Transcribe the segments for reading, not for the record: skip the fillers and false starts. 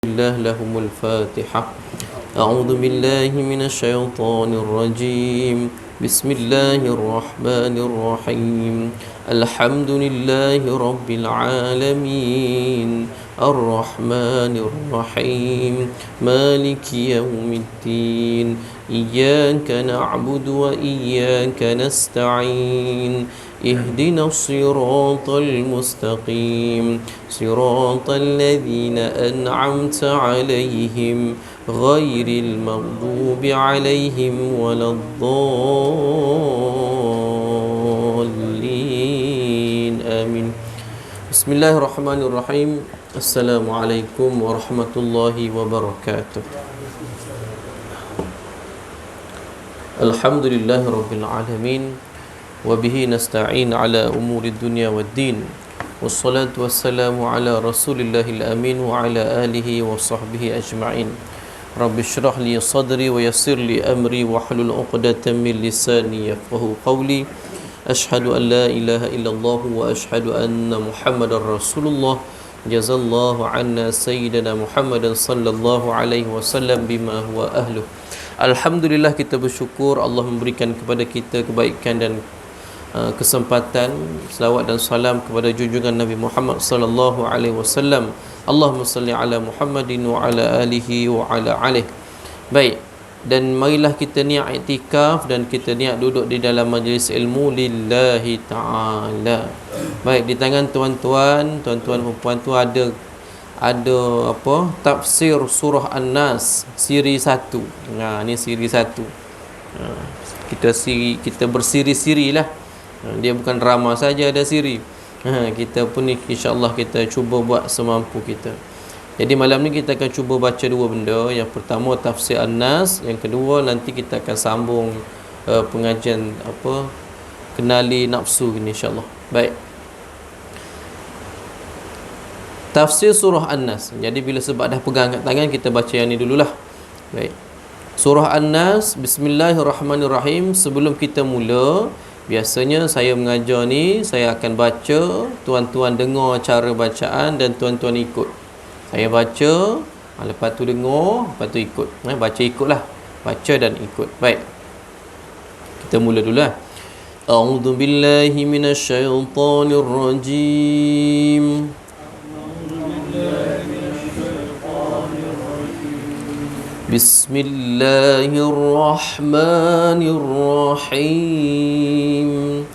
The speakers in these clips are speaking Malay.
الله لهم الفاتحة. أعوذ بالله من الشيطان الرجيم. بسم الله الرحمن الرحيم. الحمد لله رب العالمين الرحمن الرحيم مالك يوم الدين إياك نعبد وإياك نستعين اهدنا الصراط المستقيم صراط الذين أنعمت عليهم غير المغضوب عليهم ولا الضالين آمين. بسم الله الرحمن الرحيم. السلام عليكم ورحمة الله وبركاته. الحمد لله رب العالمين وبه نستعين على أمور الدنيا والدين والصلاة والسلام على رسول الله الأمين وعلى آله وصحبه أجمعين. رب اشرح لي صدري ويسر لي أمري واحلل عقدة من لساني يفقهوا قولي. أشهد أن لا إله إلا الله وأشهد أن محمد رسول الله. جزا الله عنا سيدنا محمد صلى الله عليه وسلم بما هو أهله. Alhamdulillah, kita bersyukur Allah memberikan kepada kita kebaikan dan kesempatan. Selawat dan salam kepada junjungan Nabi Muhammad sallallahu alaihi wasallam. Allahumma salli ala Muhammadin wa ala alihi wa ala alihi. Baik, dan marilah kita niat iktikaf dan kita niat duduk di dalam majlis ilmu lillahi taala. Baik, di tangan tuan-tuan perempuan tu ada apa? Tafsir surah An-Nas siri 1. Ni siri 1. Kita bersiri-sirilah. Dia bukan drama saja, ada siri. Kita pun ni insya-Allah kita cuba buat semampu kita. Jadi malam ni kita akan cuba baca dua benda. Yang pertama tafsir An-Nas, yang kedua nanti kita akan sambung pengajian kenali nafsu ni insya-Allah. Baik. Tafsir surah An-Nas. Jadi bila sebab dah pegang kat tangan, kita baca yang ni dululah. Baik. Surah An-Nas, bismillahirrahmanirrahim. Sebelum kita mula, biasanya saya mengajar ni, saya akan baca, tuan-tuan dengar cara bacaan dan tuan-tuan ikut. Saya baca, lepas tu dengar, lepas tu ikut. Baca ikutlah. Baca dan ikut. Baik. Kita mula dulu lah. A'udzu billahi minasyaitonir rajim. Bismillahirrahmanirrahim.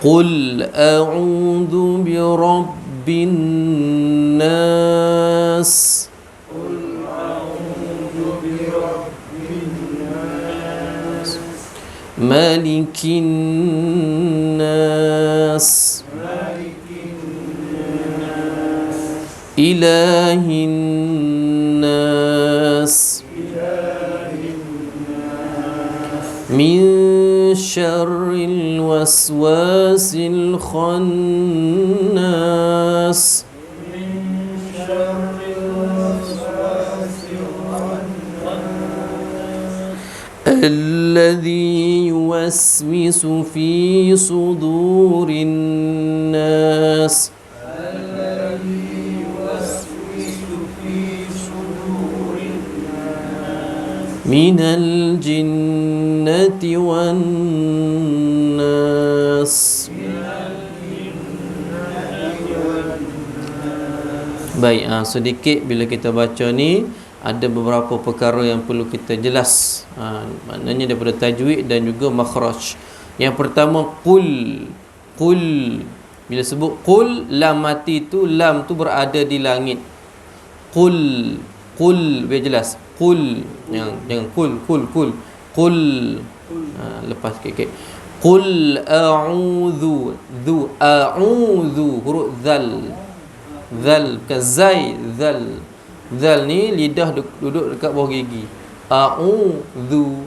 Qul a'udzu birabbin nas. Malikin nas. Ilahin nas. Min syarril waswasil khannas. Alladhi yuwaswisu fi sudurin nas. Minal jinnati wan nas. Baik, sedikit bila kita baca ni ada beberapa perkara yang perlu kita jelas. Maknanya daripada tajwid dan juga makhraj. Yang pertama qul. Bila sebut qul, lam mati tu, lam tu berada di langit. Qul biar jelas. Qul, jangan qul. Lepas sikit. Qul a'udzu. Huruf zal bukan zai. Zal ni lidah duduk dekat bawah gigi. A'udzu.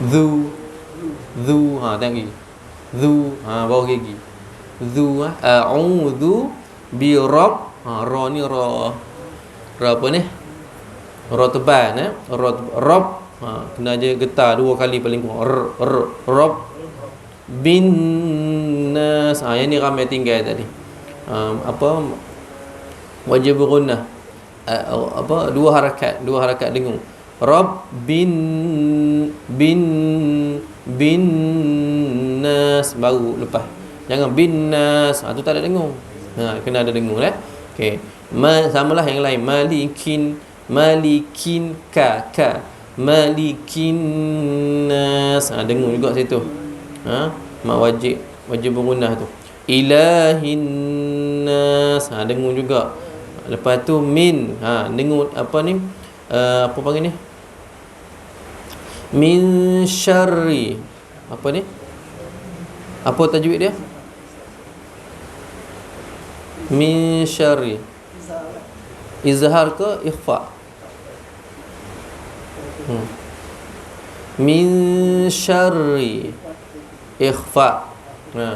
Tengok gigi. Bawah gigi. A'udzu bi rabb. Ra ni ra apa ni? Ra tebal Rabb. Kena je getar dua kali paling kurang. Rabb. bin nas. Yang ni ramai tinggal tadi. Wajib gunnah. Dua harakat dengung. Bin nas baru lepas. Jangan bin nas. Tu tak ada dengung. Kena ada dengung okey. Samalah yang lain. Malikin ka malikin nas. Dengung juga situ. Mak wajib gunnah tu. Ilahin nas. Dengung juga. Lepas tu min. Dengung apa ni? Apa panggil ni? Min syarri. Apa ni? Apa tajwid dia? Min syarri. Izhar ke ikhfa? Min syarri. Ikhfa.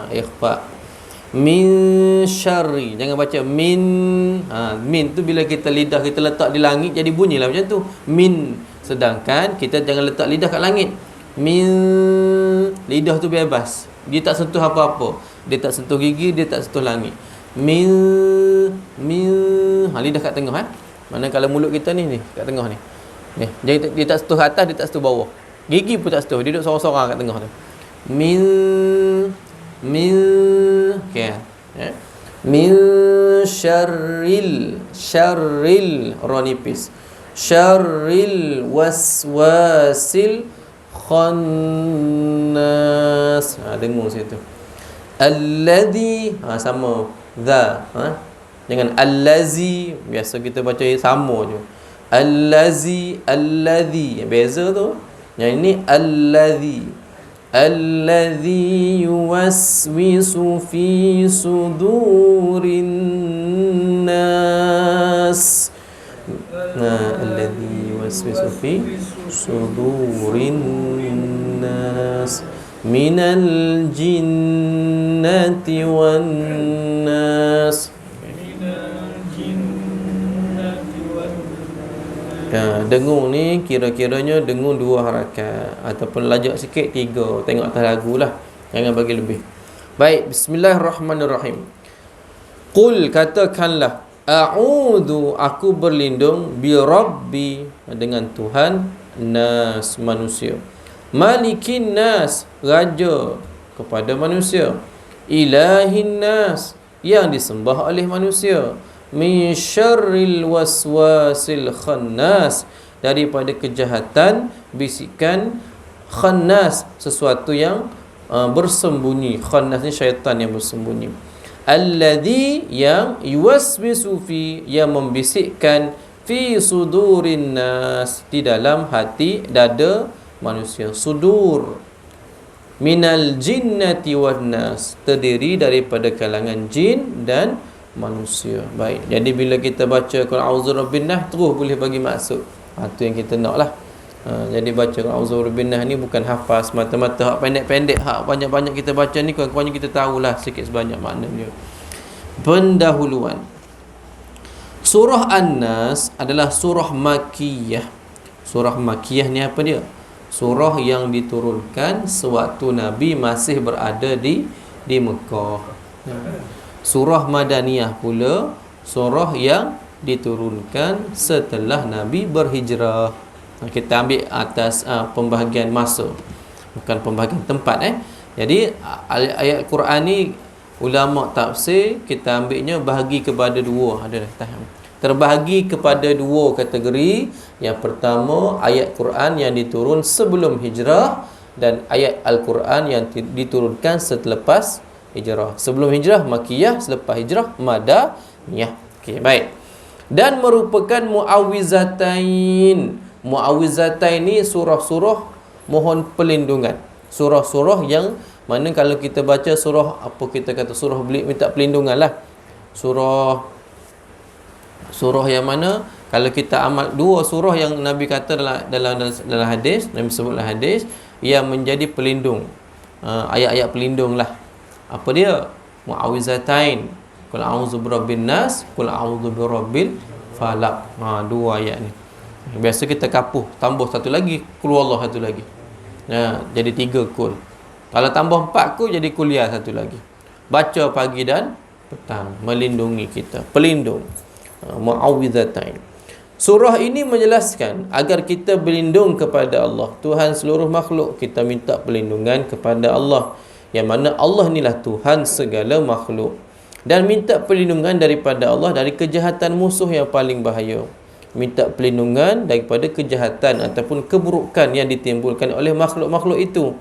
Ikhfa. Min syarri. Jangan baca min. Min tu bila kita lidah kita letak di langit jadi bunyilah macam tu. Min. Sedangkan kita jangan letak lidah kat langit. Min. Lidah tu bebas. Dia tak sentuh apa-apa. Dia tak sentuh gigi, dia tak sentuh langit. Min. Lidah kat tengah Mana kalau mulut kita ni kat tengah ni. Jadi dia tak sentuh atas, dia tak sentuh bawah. Gigi pun tak sentuh, dia duduk sorang-sorang kat tengah tu. Min. Okey. Min syarril ronipis. Syarril waswasil khannas. Dengung situ. Alladhi sama dha. Jangan allazi. Biasa kita baca sama je. Allazi beza tu. Yang ini alladhi yuwaswisu fi sudurin nas. Alladhi yuwaswisu fi sudurin nas minal jinnati wan nas. Dengung ni kira-kiranya dengung 2 harakat ataupun lajak sikit 3. Tengok atas lagu lah. Jangan bagi lebih. Baik, bismillahirrahmanirrahim. Qul, katakanlah, a'udhu, aku berlindung, bi rabbi, dengan Tuhan nas, manusia. Malikin nas, raja kepada manusia. Ilahin nas, yang disembah oleh manusia. Min syarril waswasil khannas, daripada kejahatan bisikan khannas, sesuatu yang bersembunyi. Khannas ni syaitan yang bersembunyi. Alladhi, yang yuwaswisu fi, yang membisikkan, fi sudurin nas, di dalam hati dada manusia. Sudur minal jinnati wan nas, terdiri daripada kalangan jin dan manusia. Baik, jadi bila kita baca qul a'udzu birabbin nas terus boleh bagi maksud. Tu yang kita nak lah. Jadi baca qul a'udzu birabbin nas ni bukan hafaz mata-mata, hak pendek-pendek, hak banyak-banyak kita baca ni kurang-kurangnya kita tahulah sikit sebanyak makna dia. Pendahuluan. Surah An-Nas adalah surah Makkiyah. Surah Makkiyah ni apa dia? Surah yang diturunkan sewaktu Nabi masih berada di Mekah. Surah Madaniyah pula surah yang diturunkan setelah Nabi berhijrah. Kita ambil atas pembahagian masa, bukan pembahagian tempat. Jadi ayat Quran ni ulama tafsir kita ambilnya bahagi kepada 2. Terbahagi kepada 2 kategori. Yang pertama, ayat Quran yang diturun sebelum hijrah, dan ayat Al-Quran yang diturunkan selepas hijrah. Sebelum hijrah Makkiyah, selepas hijrah Madaniyah. Okey, baik. Dan merupakan muawwizatain. Muawwizatain ni surah-surah mohon perlindungan. Surah-surah yang mana kalau kita baca surah, apa kita kata, surah minta perlindungan lah. Surah yang mana kalau kita amal 2 surah yang Nabi kata dalam hadis, Nabi sebutlah hadis yang menjadi pelindung. Ayat-ayat pelindung lah. Apa dia? Muawwizatain. Qul a'udzu birabbin nas, qul a'udzu birabbil falaq. 2 ayat ni. Biasa kita kapuh, tambah satu lagi, qul huwallahu satu lagi. Jadi 3 qul. Kalau tambah 4 ku jadi kuliah satu lagi. Baca pagi dan petang, melindungi kita, pelindung. Muawwidzatain. Surah ini menjelaskan agar kita berlindung kepada Allah, Tuhan seluruh makhluk. Kita minta perlindungan kepada Allah, yang mana Allah inilah Tuhan segala makhluk. Dan minta perlindungan daripada Allah dari kejahatan musuh yang paling bahaya. Minta perlindungan daripada kejahatan ataupun keburukan yang ditimbulkan oleh makhluk-makhluk itu,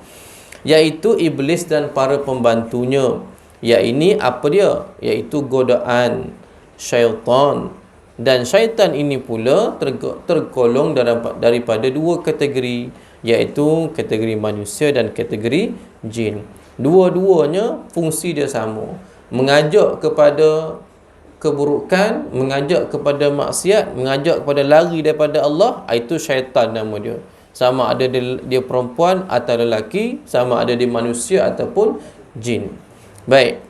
iaitu iblis dan para pembantunya. Ini apa dia? Iaitu godaan syaitan. Dan syaitan ini pula tergolong daripada dua kategori, iaitu kategori manusia dan kategori jin. Dua-duanya fungsi dia sama, mengajak kepada keburukan, mengajak kepada maksiat, mengajak kepada lari daripada Allah. Itu syaitan nama dia. Sama ada dia perempuan atau lelaki, sama ada dia manusia ataupun jin. Baik.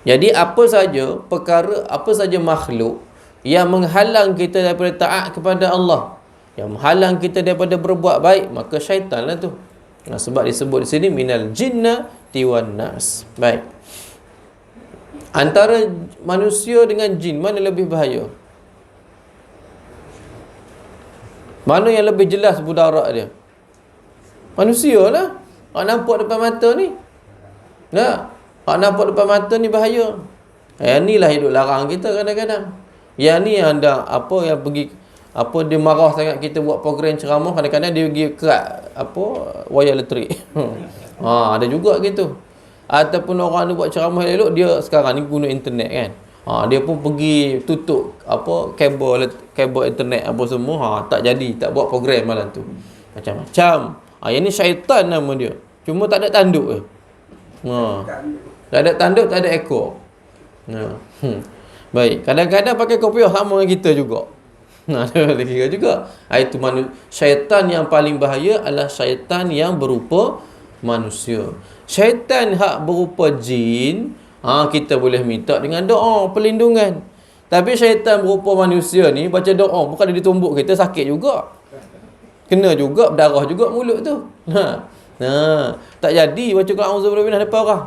Jadi apa saja perkara, apa saja makhluk yang menghalang kita daripada taat kepada Allah, yang menghalang kita daripada berbuat baik, maka syaitanlah tu. Sebab disebut di sini minal jinnati wan nas. Baik. Antara manusia dengan jin, mana lebih bahaya? Mana yang lebih jelas mudarat dia? Manusia lah. Hak nampak depan mata ni. Nah, hak nampak depan mata ni bahaya. Inilah hidup larang kita kadang-kadang. Yang ni yang ada apa yang pergi apa dia marah sangat kita buat program ceramah, kadang-kadang dia pergi kerat apa wayar elektrik. Ada juga gitu. Ataupun orang ni buat ceramah elok, dia sekarang ni guna internet kan. Dia pun pergi tutup apa kabel internet apa semua. Tak jadi, tak buat program malam tu. Macam-macam. Yang ni syaitan nama dia. Cuma tak ada tanduk ke. Tak ada tanduk, tak ada ekor. Baik, kadang-kadang pakai kopiah sama dengan kita juga. Ada kira juga. Itu syaitan yang paling bahaya adalah syaitan yang berupa manusia. Syaitan hak berupa jin, kita boleh minta dengan doa perlindungan. Tapi syaitan berupa manusia ni baca doa, bukan dia ditumbuk kita, sakit juga. Kena juga, berdarah juga mulut tu. Tak jadi baca Quran auzubillahi minasyaitanir depan orang.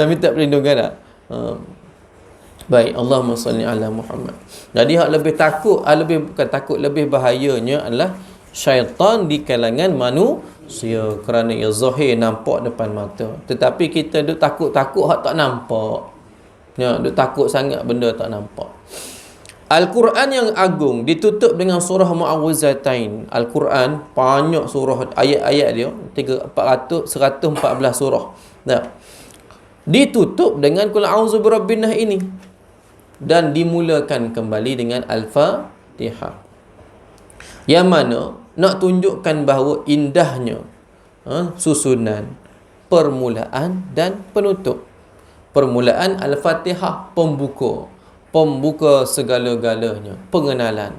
Minta perlindungan tak? Baik, Allahumma salli ala Muhammad. Jadi hak lebih takut, lebih bahayanya adalah syaitan di kalangan manusia, kerana ia zahir nampak depan mata. Tetapi kita duk takut-takut hak tak nampak. Duk takut sangat benda tak nampak. Al-Quran yang agung ditutup dengan surah Muawwidzatain. Al-Quran banyak surah, ayat-ayat dia 114 surah. Ditutup dengan Qul a'udzu birabbin nas ini, dan dimulakan kembali dengan Al-Fatihah, yang mana nak tunjukkan bahawa indahnya susunan permulaan dan penutup. Permulaan Al-Fatihah, pembuka segala-galanya, pengenalan,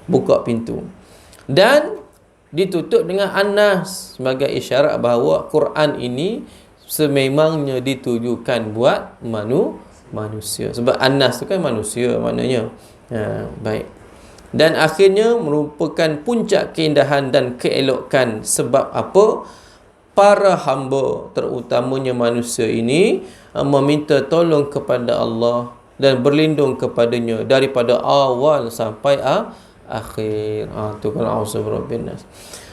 buka pintu, dan ditutup dengan An-Nas sebagai isyarat bahawa Quran ini sememangnya ditujukan buat manusia. Sebab An-Nas tu kan manusia maknanya. Baik. Dan akhirnya merupakan puncak keindahan dan keelokan. Sebab apa? Para hamba, terutamanya manusia ini, meminta tolong kepada Allah dan berlindung kepadanya daripada awal sampai akhir. Tu kalau auzubillahi.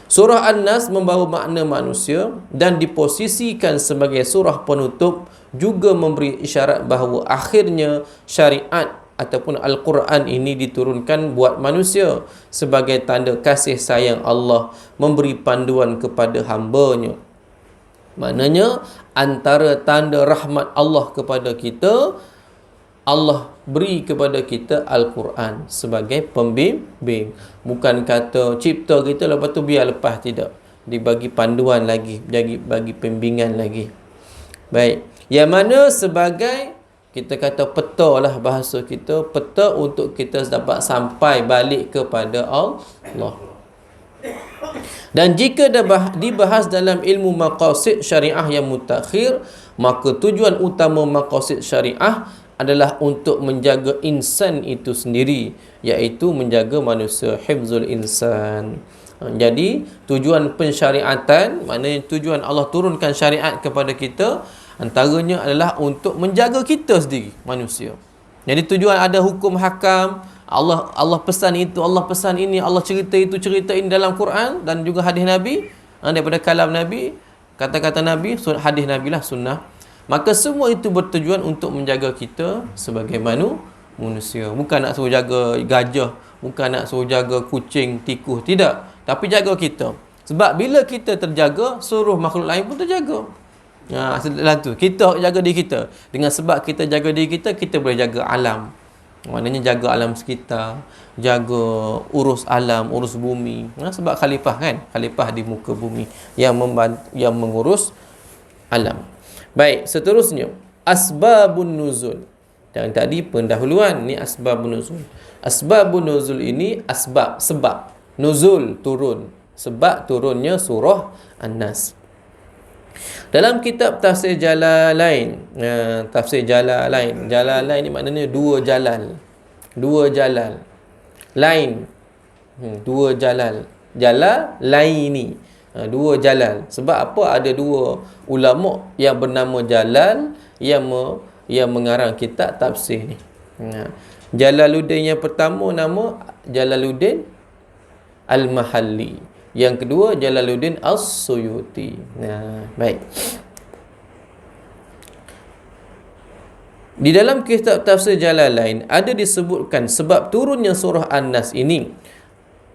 Surah An-Nas membawa makna manusia dan diposisikan sebagai surah penutup, juga memberi isyarat bahawa akhirnya syariat ataupun Al-Quran ini diturunkan buat manusia sebagai tanda kasih sayang Allah, memberi panduan kepada hamba-Nya. Maknanya antara tanda rahmat Allah kepada kita, Allah beri kepada kita Al-Quran sebagai pembimbing. Bukan kata cipta kita lepas tu biar lepas, tidak. Dibagi panduan lagi, bagi pembimbingan lagi. Baik. Yang mana sebagai, kita kata peta lah bahasa kita, peta untuk kita dapat sampai balik kepada Allah. Dan jika dibahas dalam ilmu maqasid syariah yang mutakhir, maka tujuan utama maqasid syariah adalah untuk menjaga insan itu sendiri, iaitu menjaga manusia, hifzul insan. Jadi tujuan pensyariatan, maknanya tujuan Allah turunkan syariat kepada kita, antaranya adalah untuk menjaga kita sendiri, manusia. Jadi tujuan ada hukum hakam, Allah pesan itu, Allah pesan ini, Allah cerita itu, cerita ini dalam Quran dan juga hadis Nabi, daripada kalam Nabi, kata-kata Nabi, hadis Nabi lah, sunnah. Maka semua itu bertujuan untuk menjaga kita sebagai manusia. Bukan nak suruh jaga gajah, bukan nak suruh jaga kucing, tikus, tidak. Tapi jaga kita. Sebab bila kita terjaga, seluruh makhluk lain pun terjaga. Dalam tu kita jaga diri kita. Dengan sebab kita jaga diri kita, kita boleh jaga alam. Maknanya jaga alam sekitar, jaga urus alam, urus bumi. Sebab khalifah kan, khalifah di muka bumi yang mengurus alam. Baik, seterusnya asbabun nuzul. Yang tadi pendahuluan, ni asbabun nuzul. Asbabun nuzul ini sebab nuzul, turun, sebab turunnya surah An-Nas. Dalam kitab tafsir Jalalain, Jalalain ni maknanya dua jalal, lain, dua jalal, Jalalaini, dua jalal. Sebab apa? Ada dua ulama yang bernama Jalal yang mengarang kitab tafsir ni. Jalaluddin yang pertama nama Jalaluddin Al-Mahalli, yang kedua Jalaluddin As-Suyuti. Baik. Di dalam kitab tafsir Jalalain ada disebutkan sebab turunnya surah An-Nas ini.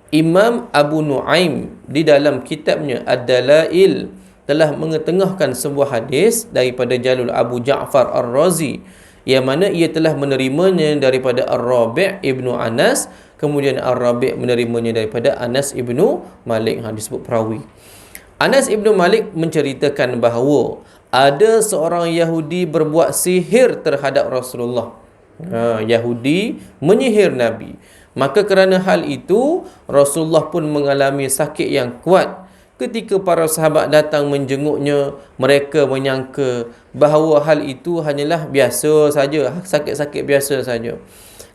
Imam Abu Nuaim di dalam kitabnya Ad-Dalail telah mengetengahkan sebuah hadis daripada Jalul Abu Ja'far Ar-Razi, yang mana ia telah menerimanya daripada Ar-Rabi' ibnu Anas, kemudian Ar-Rabi' menerimanya daripada Anas ibnu Malik, disebut perawi. Anas ibnu Malik menceritakan bahawa ada seorang Yahudi berbuat sihir terhadap Rasulullah. Yahudi menyihir Nabi. Maka kerana hal itu, Rasulullah pun mengalami sakit yang kuat. Ketika para sahabat datang menjenguknya, mereka menyangka bahawa hal itu hanyalah biasa saja, sakit-sakit biasa saja.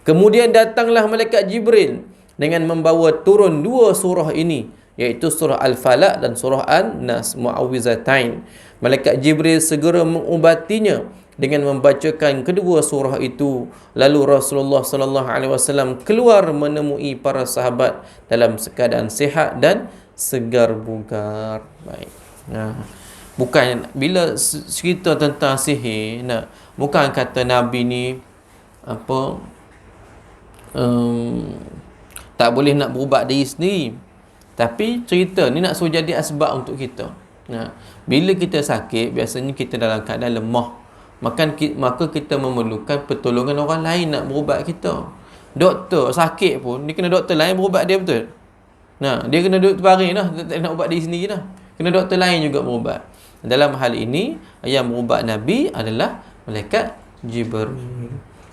Kemudian datanglah malaikat Jibril dengan membawa turun dua surah ini, iaitu surah Al-Falaq dan surah An-Nas, Mu'awwizatain. Malaikat Jibril segera mengubatinya dengan membacakan kedua surah itu. Lalu Rasulullah sallallahu alaihi wasallam keluar menemui para sahabat dalam keadaan sihat dan segar bugar. Baik. Bukan bila cerita tentang sihir, bukan kata Nabi ni tak boleh nak berubat diri sendiri. Tapi cerita ni nak suruh jadi asbab untuk kita. Bila kita sakit, biasanya kita dalam keadaan lemah. Maka kita memerlukan pertolongan orang lain nak berubat kita. Doktor sakit pun, dia kena doktor lain berubat dia, betul? Dia kena duduk terbaring dah, tak nak ubat diri sendiri dah. Kena doktor lain juga berubat. Dalam hal ini, yang berubat Nabi adalah malaikat Jibril.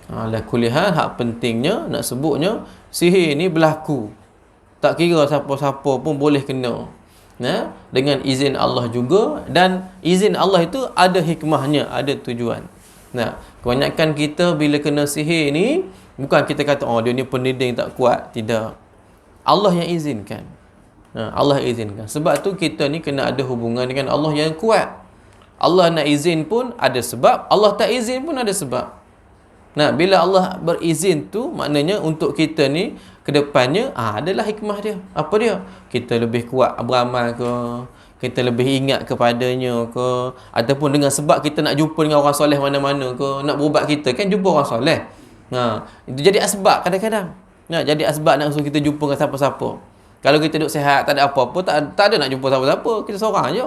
Ala kulli hal, hak pentingnya nak sebutnya, sihir ni berlaku. Tak kira siapa-siapa pun boleh kena. Dengan izin Allah juga, dan izin Allah itu ada hikmahnya, ada tujuan. Kebanyakan kita bila kena sihir ni, bukan kita kata dia ni pendinding tak kuat, tidak. Allah yang izinkan. Allah izinkan. Sebab tu kita ni kena ada hubungan dengan Allah yang kuat. Allah nak izin pun ada sebab, Allah tak izin pun ada sebab. Bila Allah berizin tu, maknanya untuk kita ni ke depannya adalah hikmah dia. Apa dia? Kita lebih kuat beramal ke, kita lebih ingat kepadanya ke, ataupun dengan sebab kita nak jumpa dengan orang soleh mana-mana ke, nak berubat kita kan jumpa orang soleh. Itu jadi asbab kadang-kadang. Jadi asbab nak suruh kita jumpa dengan siapa-siapa. Kalau kita duduk sihat, tak ada apa-apa, tak ada nak jumpa siapa-siapa, kita seorang je.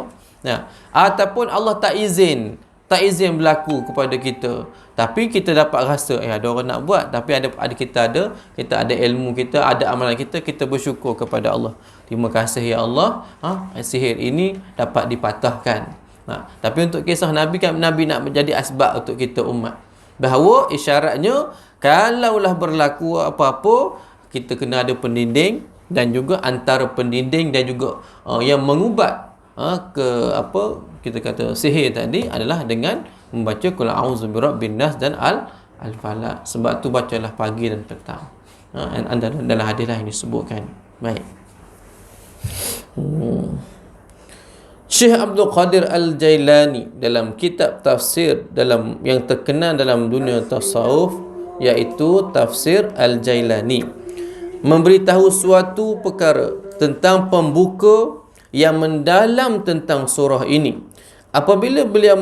Ataupun Allah tak izin berlaku kepada kita, tapi kita dapat rasa ada orang nak buat, tapi kita ada ilmu kita, ada amalan kita bersyukur kepada Allah. Terima kasih ya Allah, sihir ini dapat dipatahkan. Tapi untuk kisah Nabi kan, Nabi nak menjadi asbab untuk kita umat, bahawa isyaratnya kalaulah berlaku apa-apa, kita kena ada pendinding, dan juga antara pendinding dan juga yang mengubat kita kata sihir tadi adalah dengan membaca qul a'udzu birabbin nas dan al-falaq. Sebab tu bacalah pagi dan petang. Dalam hadis lah yang disebutkan. Baik. Syekh Abdul Qadir Al-Jailani dalam kitab tafsir dalam yang terkenal dalam dunia tasawuf, iaitu Tafsir Al-Jailani, memberitahu suatu perkara tentang pembuka yang mendalam tentang surah ini. Apabila beliau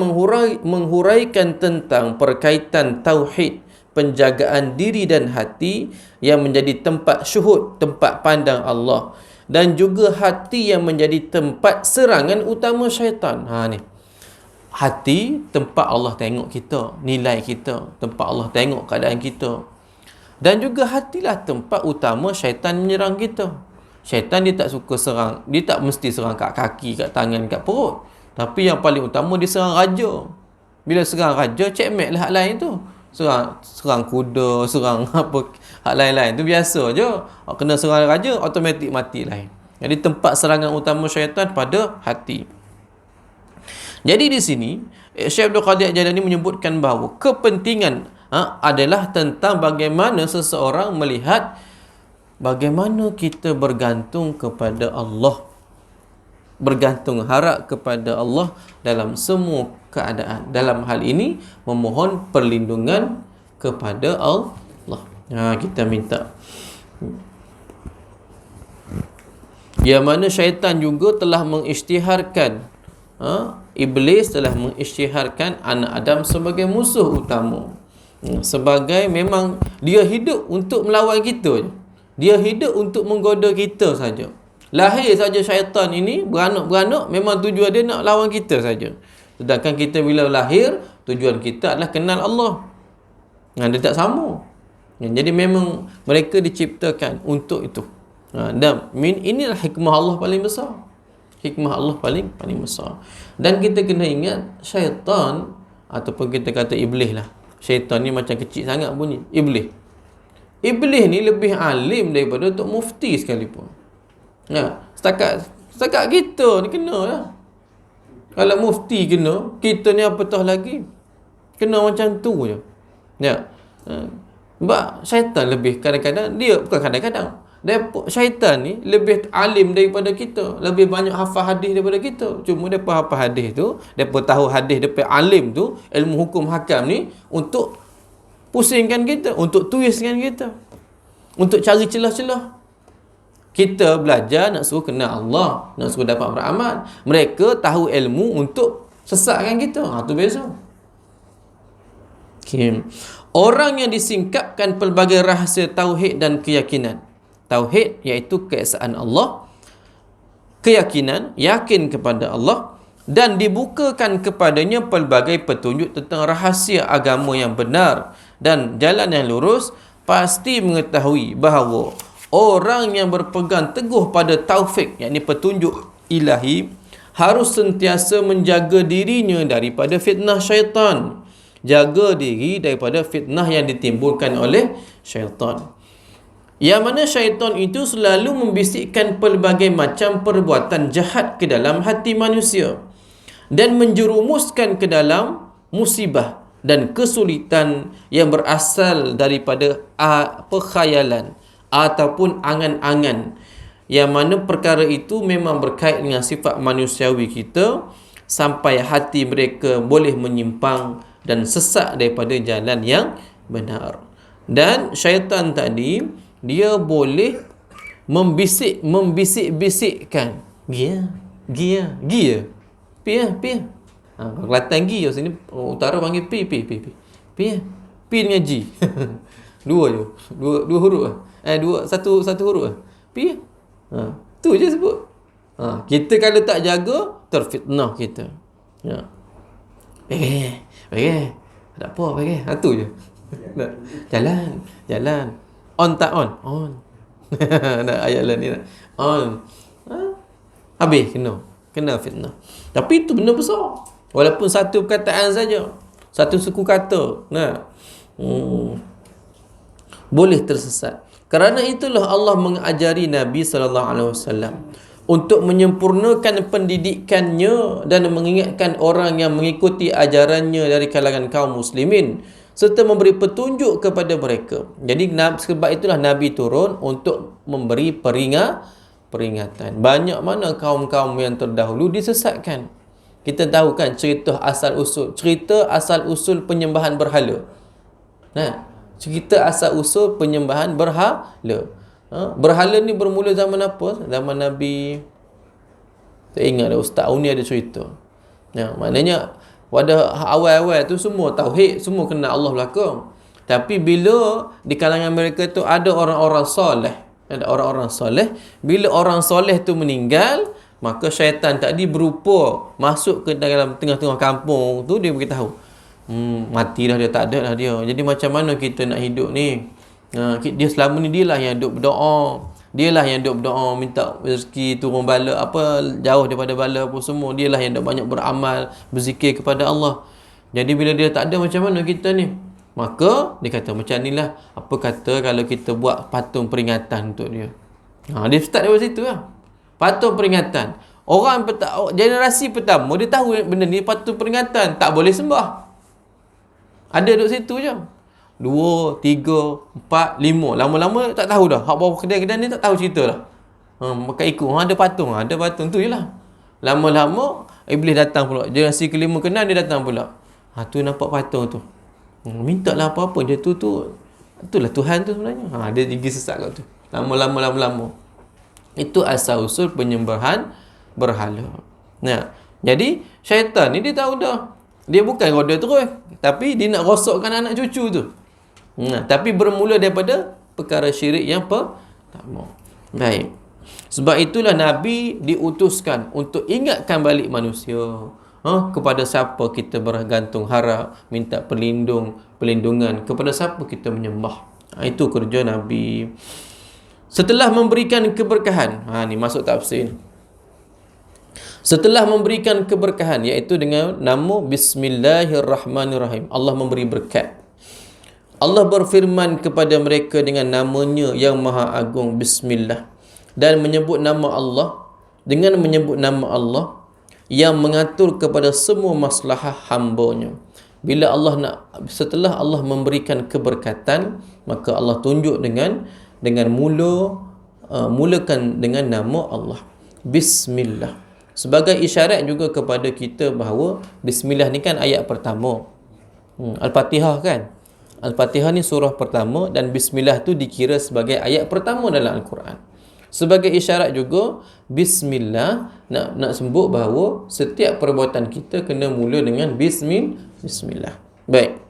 menghuraikan tentang perkaitan tauhid, penjagaan diri dan hati yang menjadi tempat syuhud, tempat pandang Allah, dan juga hati yang menjadi tempat serangan utama syaitan. Ni. Hati tempat Allah tengok kita, nilai kita, tempat Allah tengok keadaan kita. Dan juga hatilah tempat utama syaitan menyerang kita. Syaitan dia tak suka serang, dia tak mesti serang kat kaki, kat tangan, kat perut. Tapi yang paling utama dia serang raja. Bila serang raja, checkmate lah hak lain tu. Serang kuda, serang apa hak lain-lain tu biasa je. Kena serang raja, automatik mati lain. Jadi tempat serangan utama syaitan pada hati. Jadi di sini Syekh Abdul Qadir Al-Jailani menyebutkan bahawa kepentingan adalah tentang bagaimana seseorang melihat bagaimana kita bergantung kepada Allah, bergantung harap kepada Allah dalam semua keadaan. Dalam hal ini memohon perlindungan kepada Allah. Kita minta. Yang mana syaitan juga telah mengisytiharkan, Iblis telah mengisytiharkan anak Adam sebagai musuh utama. Sebagai memang dia hidup untuk melawan kita je. Dia hidup untuk menggoda kita saja. Lahir saja syaitan ini beranak-beranak, memang tujuan dia nak lawan kita saja. Sedangkan kita bila lahir, tujuan kita adalah kenal Allah. Dia tak sama. Jadi memang mereka diciptakan untuk itu. Dan inilah hikmah Allah paling besar. Hikmah Allah paling besar. Dan kita kena ingat syaitan, ataupun kita kata iblis lah. Syaitan ni macam kecil sangat bunyi. Iblis ni lebih alim daripada Tok Mufti sekalipun. Setakat kita ni kena lah. Kalau Mufti kena, kita ni apatah lagi. Kena macam tu je. Sebab syaitan lebih kadang-kadang, dia bukan kadang-kadang, syaitan ni lebih alim daripada kita, lebih banyak hafal hadis daripada kita. Cuma depa hafal hadis tu, depa tahu hadis, depa alim tu, ilmu hukum hakam ni untuk pusingkan kita, untuk tuiskan kita, untuk cari celah-celah. Kita belajar nak suruh kenal Allah, nak suruh dapat beramal. Mereka tahu ilmu untuk sesatkan kita. Tu beza. Orang yang disingkapkan pelbagai rahsia tauhid dan keyakinan. Tauhid iaitu keesaan Allah, keyakinan, yakin kepada Allah, dan dibukakan kepadanya pelbagai petunjuk tentang rahsia agama yang benar dan jalan yang lurus, pasti mengetahui bahawa orang yang berpegang teguh pada taufik, yakni petunjuk ilahi, harus sentiasa menjaga dirinya daripada fitnah syaitan. Jaga diri daripada fitnah yang ditimbulkan oleh syaitan. Yang mana syaitan itu selalu membisikkan pelbagai macam perbuatan jahat ke dalam hati manusia dan menjerumuskan ke dalam musibah dan kesulitan yang berasal daripada khayalan ataupun angan-angan, yang mana perkara itu memang berkait dengan sifat manusiawi kita, sampai hati mereka boleh menyimpang dan sesat daripada jalan yang benar. Dan syaitan tadi, dia boleh membisik-bisikkan gia. Pi. Kelantan gi, sini utara panggil pi. Pi dengan G. Dua je. Dua huruf satu huruf. Pi. Tu je sebut. Kita kalau tak jaga, terfitnah kita. Tak apa, tu je. Jalan. On tak on? On. Ayat lain ni. On. Habis kena fitnah. Tapi itu benda besar. Walaupun satu perkataan saja, satu suku kata, boleh tersesat. Kerana itulah Allah mengajari Nabi SAW untuk menyempurnakan pendidikannya dan mengingatkan orang yang mengikuti ajarannya dari kalangan kaum muslimin, serta memberi petunjuk kepada mereka. Jadi sebab itulah Nabi turun untuk memberi peringatan. Banyak mana kaum-kaum yang terdahulu disesatkan. Kita tahu kan cerita asal usul penyembahan berhala. Nah, cerita asal usul penyembahan berhala. Berhala ni bermula zaman apa? Zaman Nabi, tak ingat dah, Ustaz Uni ada cerita. Maknanya pada awal-awal tu semua tauhid, semua kenal Allah belaka. Tapi bila di kalangan mereka tu ada orang-orang soleh, bila orang soleh tu meninggal, maka syaitan tadi berupa masuk ke dalam tengah-tengah kampung tu, dia beritahu, mati dah dia, tak ada dah dia. Jadi macam mana kita nak hidup ni? Dia selama ni dialah yang duk berdoa, minta rezeki, turun bala, apa, jauh daripada bala apa semua. Dialah yang duk banyak beramal, berzikir kepada Allah. Jadi bila dia tak ada, macam mana kita ni? Maka dia kata macam ni lah, apa kata kalau kita buat patung peringatan untuk dia. Dia start dari situ lah. Patung peringatan. Generasi pertama dia tahu benda ni patung peringatan, tak boleh sembah. Ada duduk situ je. 2, 3, 4, 5. Lama-lama tak tahu dah. Hak bawah kedai-kedai ni tak tahu cerita dah. Maka ikut. Ada patung tu je lah. Lama-lama Iblis datang pula. Generasi kelima kenal, dia datang pula. Tu nampak patung tu. Minta lah apa-apa je tu. Itulah Tuhan tu sebenarnya. Dia gigi sesat kat tu. Lama-lama. Itu asal usul penyembahan berhala. Jadi syaitan ni dia tahu dah. Dia bukan roda terus, tapi dia nak rosokkan anak cucu tu. Tapi bermula daripada perkara syirik yang pertama. Baik. Sebab itulah Nabi diutuskan untuk ingatkan balik manusia. Kepada siapa kita bergantung harap, minta perlindungan, kepada siapa kita menyembah. Itu kerja Nabi. Setelah memberikan keberkahan, ni masuk tafsir. Setelah memberikan keberkahan, iaitu dengan nama Bismillahirrahmanirrahim, Allah memberi berkat. Allah berfirman kepada mereka dengan namanya yang maha agung, Bismillah, dan menyebut nama Allah, dengan menyebut nama Allah yang mengatur kepada semua maslahah hamba-Nya. Setelah Allah memberikan keberkatan, maka Allah tunjuk dengan mulakan dengan nama Allah, Bismillah, sebagai isyarat juga kepada kita bahawa Bismillah ni kan ayat pertama. Al-Fatihah kan, Al-Fatihah ni surah pertama, dan Bismillah tu dikira sebagai ayat pertama dalam Al-Quran. Sebagai isyarat juga, Bismillah nak sebut bahawa setiap perbuatan kita kena mula dengan Bismillah. Baik.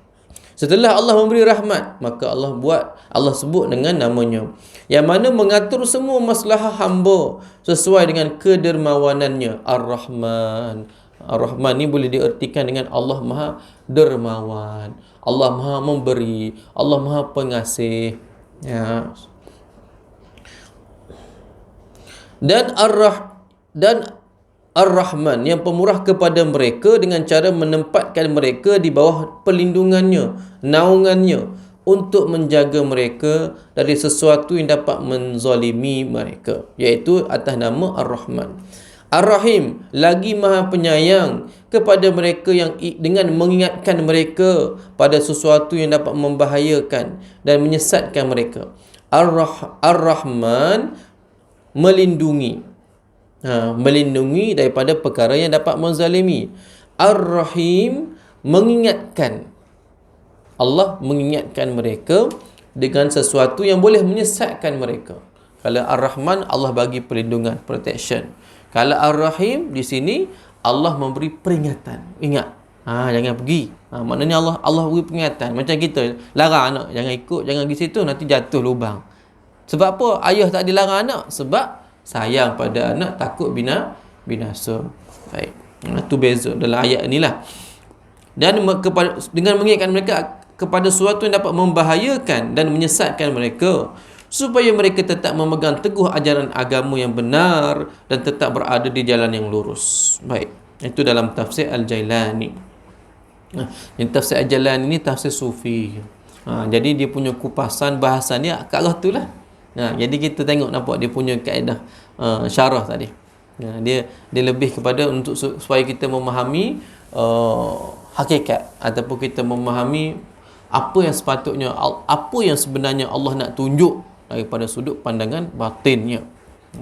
Setelah Allah memberi rahmat, maka Allah sebut dengan namanya, yang mana mengatur semua masalah hamba sesuai dengan kedermawanannya. Ar-Rahman. Ar-Rahman ni boleh diertikan dengan Allah Maha Dermawan, Allah Maha Memberi, Allah Maha Pengasih. Dan Ar-Rahman yang pemurah kepada mereka dengan cara menempatkan mereka di bawah perlindungannya, naungannya, untuk menjaga mereka dari sesuatu yang dapat menzalimi mereka, iaitu atas nama Ar-Rahman. Ar-Rahim, lagi Maha Penyayang kepada mereka yang dengan mengingatkan mereka pada sesuatu yang dapat membahayakan dan menyesatkan mereka. Ar-Rahman melindungi daripada perkara yang dapat menzalimi. Ar-Rahim mengingatkan. Allah mengingatkan mereka dengan sesuatu yang boleh menyesatkan mereka. Kalau Ar-Rahman, Allah bagi perlindungan, protection. Kalau Ar-Rahim, di sini Allah memberi peringatan. Ingat, jangan pergi. Maknanya Allah beri peringatan. Macam kita larang anak, jangan ikut, jangan pergi situ, nanti jatuh lubang. Sebab apa ayah tak dilarang anak? Sebab sayang pada anak, takut binasa. Baik. Itu beza dalam ayat inilah. Dan dengan mengingatkan mereka kepada sesuatu yang dapat membahayakan dan menyesatkan mereka, supaya mereka tetap memegang teguh ajaran agama yang benar dan tetap berada di jalan yang lurus. Baik. Itu dalam tafsir Al-Jailani. Yang tafsir Al-Jailani ni tafsir Sufi. Jadi dia punya kupasan bahasannya kat arah tu lah. Jadi kita tengok, nampak dia punya kaedah syarah tadi. Dia lebih kepada untuk supaya kita memahami hakikat, ataupun kita memahami apa yang sepatutnya, apa yang sebenarnya Allah nak tunjuk daripada sudut pandangan batinnya.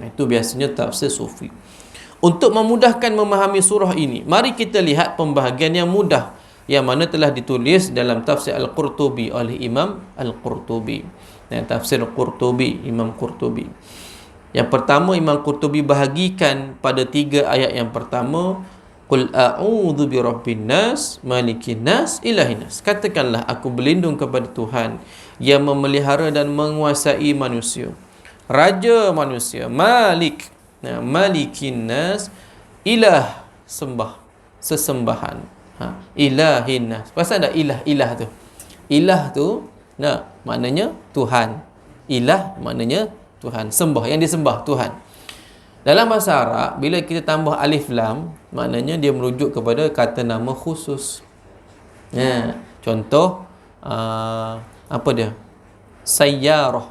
Itu biasanya tafsir sufi. Untuk memudahkan memahami surah ini, mari kita lihat pembahagian yang mudah yang mana telah ditulis dalam tafsir Al-Qurtubi oleh Imam Al-Qurtubi. Tafsir Qurtubi, Imam Qurtubi. Yang pertama, Imam Qurtubi bahagikan pada 3 ayat yang pertama, Qul a'udzu birabbin nas, malikin nas, ilahin nas. Katakanlah aku berlindung kepada Tuhan yang memelihara dan menguasai manusia, raja manusia, malik, malikin nas, ilah, sembah, sesembahan. Ilahin nas. Pasal ada ilah tu. Ilah tu maknanya Tuhan. Ilah maknanya Tuhan, sembah, yang disembah Tuhan. Dalam bahasa Arab, bila kita tambah alif lam, maknanya dia merujuk kepada kata nama khusus. Contoh, apa dia? Sayyarah.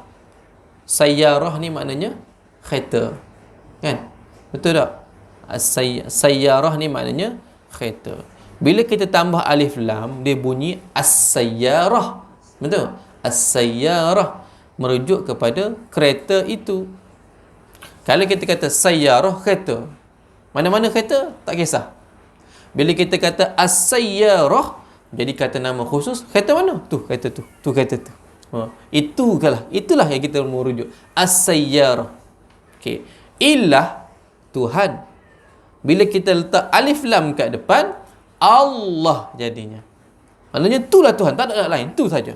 Sayyarah ni maknanya kereta, kan? Betul tak? Sayyarah ni maknanya kereta. Bila kita tambah alif lam, dia bunyi as-sayyarah. Betul? As-sayyarah merujuk kepada kereta itu. Kalau kita kata sayyarah, kereta, mana-mana kereta, tak kisah. Bila kita kata as-sayyarah, jadi kata nama khusus, kereta mana? Tu kereta tu, tu kereta tu. Itulah yang kita merujuk. As-sayyarah. Okay. Ilah, Tuhan. Bila kita letak alif lam kat depan, Allah jadinya. Maknanya itulah Tuhan, tak ada lain, tu saja.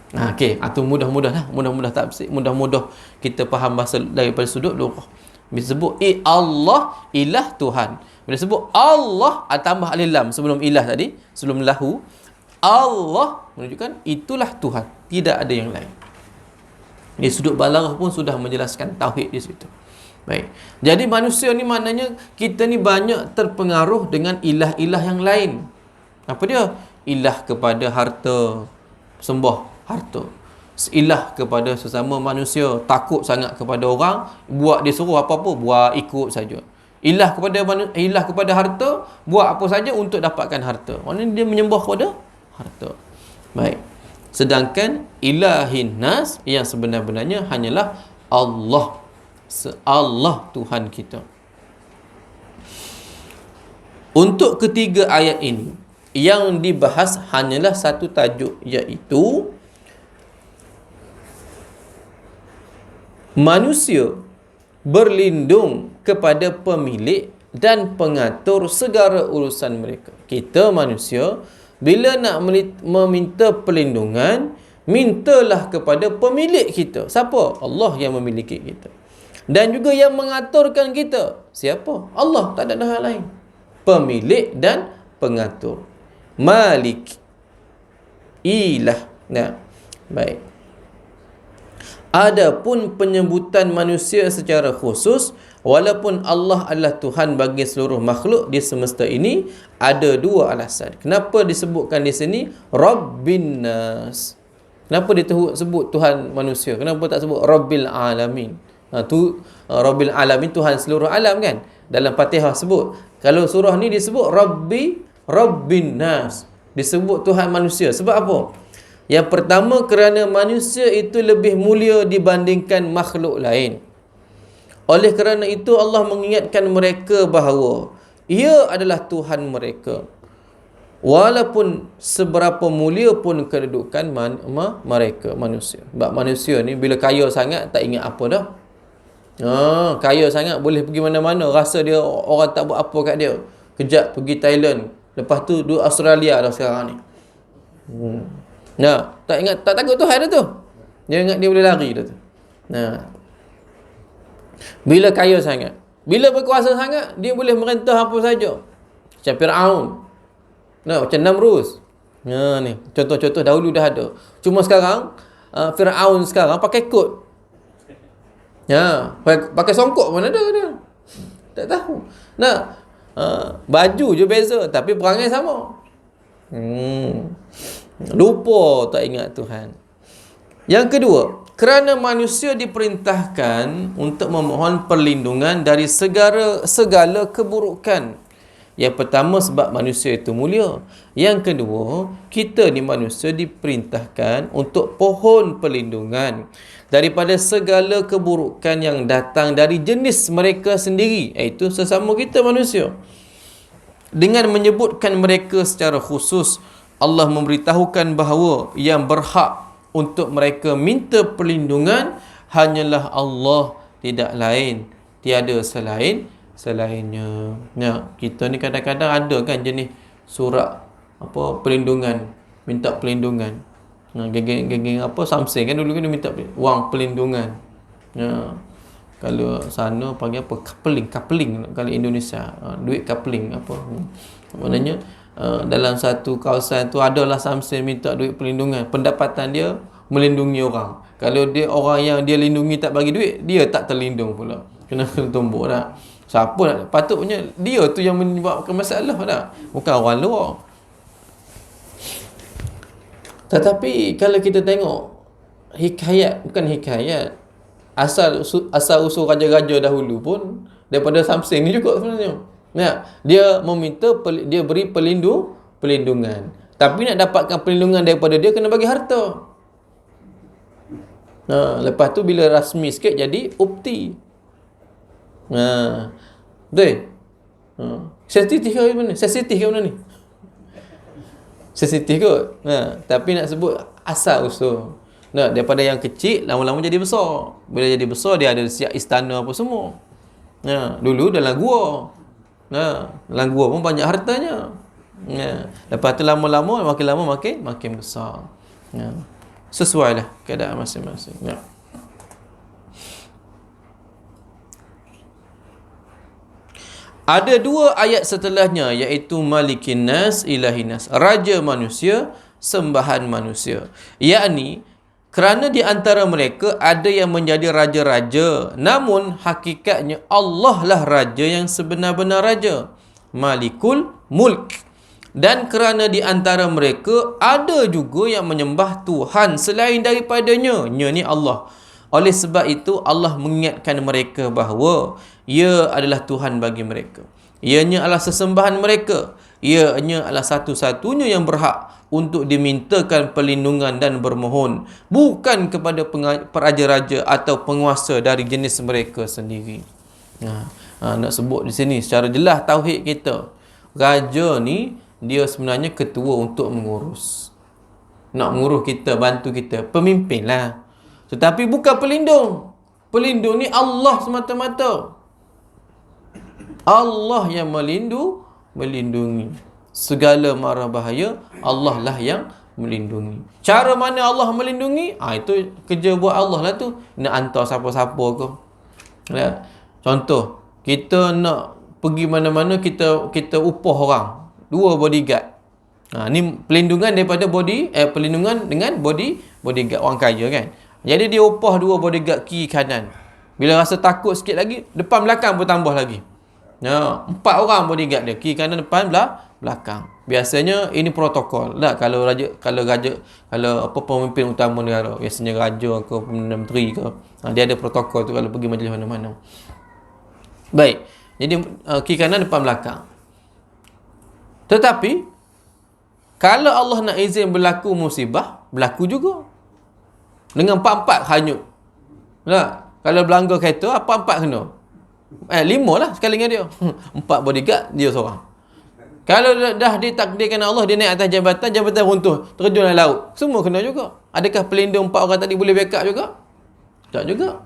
Okey, itu mudah-mudah lah, mudah-mudah tafsir, mudah-mudah kita faham bahasa daripada sudut lughah. Bila sebut Allah, ilah, Tuhan. Bila sebut Allah, tambah alif lam sebelum ilah tadi, sebelum lahu, Allah menunjukkan itulah Tuhan, tidak ada yang lain. Di sudut balaghah pun sudah menjelaskan tauhid di situ. Baik. Jadi manusia ni maknanya kita ni banyak terpengaruh dengan ilah-ilah yang lain. Apa dia? Ilah kepada harta, sembah harta. Ilah kepada sesama manusia, takut sangat kepada orang, buat dia suruh apa-apa, buat ikut saja. Ilah kepada harta, buat apa saja untuk dapatkan harta. Maknanya dia menyembah kepada harta. Baik. Sedangkan ilahin nas yang sebenar-benarnya hanyalah Allah. Allah Tuhan kita. Untuk ketiga ayat ini, yang dibahas hanyalah satu tajuk, iaitu manusia berlindung kepada pemilik dan pengatur segala urusan mereka. Kita manusia, bila nak meminta perlindungan, mintalah kepada pemilik kita. Siapa? Allah yang memiliki kita. Dan juga yang mengaturkan kita. Siapa? Allah, tak ada hal lain. Pemilik dan pengatur. Malik, ilah. Baik. Adapun penyebutan manusia secara khusus, walaupun Allah adalah Tuhan bagi seluruh makhluk di semesta ini, ada dua alasan. Kenapa disebutkan di sini Rabbin Nas? Kenapa disebut Tuhan manusia? Kenapa tak sebut Rabbil Alamin? Rabbil Alamin, Tuhan seluruh alam, kan? Dalam Fatihah sebut. Kalau surah ni disebut Rabbin Nas, disebut Tuhan manusia. Sebab apa? Yang pertama, kerana manusia itu lebih mulia dibandingkan makhluk lain. Oleh kerana itu Allah mengingatkan mereka bahawa ia adalah Tuhan mereka, walaupun seberapa mulia pun kedudukan mereka manusia. Sebab manusia ni bila kaya sangat tak ingat apa dah. Kaya sangat boleh pergi mana-mana, rasa dia orang tak buat apa kat dia. Kejap pergi Thailand, lepas tu duduk Australia dah sekarang ni. Tak ingat, tak takut Tuhan dah tu. Dia ingat dia boleh lari dah tu. Bila kaya sangat, bila berkuasa sangat, dia boleh merintah apa saja. Macam Fir'aun, macam Namrus. Ni contoh-contoh dahulu dah ada. Cuma sekarang Fir'aun sekarang pakai kot. Pakai songkok mana ada dia. Tak tahu. Baju je beza, tapi perangai sama. Lupa, tak ingat Tuhan. Yang kedua, kerana manusia diperintahkan untuk memohon perlindungan dari segala keburukan, Yang pertama sebab manusia itu mulia. Yang kedua, kita ni manusia diperintahkan untuk pohon perlindungan daripada segala keburukan yang datang dari jenis mereka sendiri, iaitu sesama kita manusia. Dengan menyebutkan mereka secara khusus, Allah memberitahukan bahawa yang berhak untuk mereka minta perlindungan hanyalah Allah, tidak lain, tiada selainnya. Ya, kita ni kadang-kadang ada kan jenis surat apa perlindungan, minta perlindungan. Geng-geng apa Samsung kan dulu kan dia minta wang perlindungan. Ya. Kalau sana panggil apa? Coupling kalau Indonesia. Duit coupling apa. Maknanya dalam satu kawasan tu adalah Samsung minta duit perlindungan. Pendapatan dia melindungi orang. Kalau dia orang yang dia lindungi tak bagi duit, dia tak terlindung pula. Kena tumbuk dah. Siapa nak? Patutnya dia tu yang menyebabkan masalah dah. Bukan orang luar. Tetapi kalau kita tengok hikayat, bukan hikayat, asal usul raja-raja dahulu pun daripada Samsung ni juga sebenarnya. Ya, dia meminta dia beri perlindungan. Tapi nak dapatkan perlindungan daripada dia kena bagi harta. Lepas tu bila rasmi sikit jadi upti. Betul? Sensitif ke mana? Sensitif ke mana ni? Sensitif kot. Tapi nak sebut asal usul. Daripada yang kecil lama-lama jadi besar. Bila jadi besar dia ada siap istana apa semua. Dulu dalam gua. Dalam gua pun banyak hartanya. Lepas tu lama-lama makin besar. Sesuai lah keadaan masing-masing. Ada dua ayat setelahnya, iaitu Malikin Nas, Ilahin Nas, Raja manusia, sembahan manusia. Yakni kerana di antara mereka ada yang menjadi raja-raja, namun hakikatnya Allah lah raja yang sebenar-benar raja, Malikul Mulk. Dan kerana di antara mereka ada juga yang menyembah Tuhan selain daripadanya, ni Allah. Oleh sebab itu Allah mengingatkan mereka bahawa Ia adalah Tuhan bagi mereka. Ianya adalah sesembahan mereka. Ianya adalah satu-satunya yang berhak untuk dimintakan perlindungan dan bermohon, bukan kepada peraja-raja atau penguasa dari jenis mereka sendiri. Nak sebut di sini secara jelas tauhid kita. Raja ni dia sebenarnya ketua untuk mengurus. Nak mengurus kita, bantu kita, pemimpin lah. Tetapi bukan pelindung. Pelindung ni Allah semata-mata. Allah yang melindungi. Segala mara bahaya Allah lah yang melindungi. Cara mana Allah melindungi? Itu kerja buat Allah lah tu. Nak hantar siapa-siapa ke. Ya. Contoh, kita nak pergi mana-mana, kita upah orang 2 bodyguard. Ni pelindungan daripada pelindungan dengan bodyguard orang kaya kan. Jadi dia upah 2 bodyguard kiri kanan. Bila rasa takut sikit lagi, depan belakang pun tambah lagi. 4 orang bodyguard dia, kiri kanan depan belakang. Biasanya ini protokol. Kalau pemimpin utama negara, biasanya raja ke Perdana Menteri ke, dia ada protokol tu kalau pergi majlis mana-mana. Baik. Jadi kiri kanan depan belakang. Tetapi kalau Allah nak izin berlaku musibah, berlaku juga. Dengan 4-4 hanyut. Kalau belanggar kereta, apa 4 kena? 5 lah sekali dengan dia. 4 bodyguard, dia seorang. Kalau dah ditakdirkan Allah, dia naik atas jambatan runtuh, terjun dalam laut, semua kena juga. Adakah pelindung 4 orang tadi boleh backup juga? Tak juga.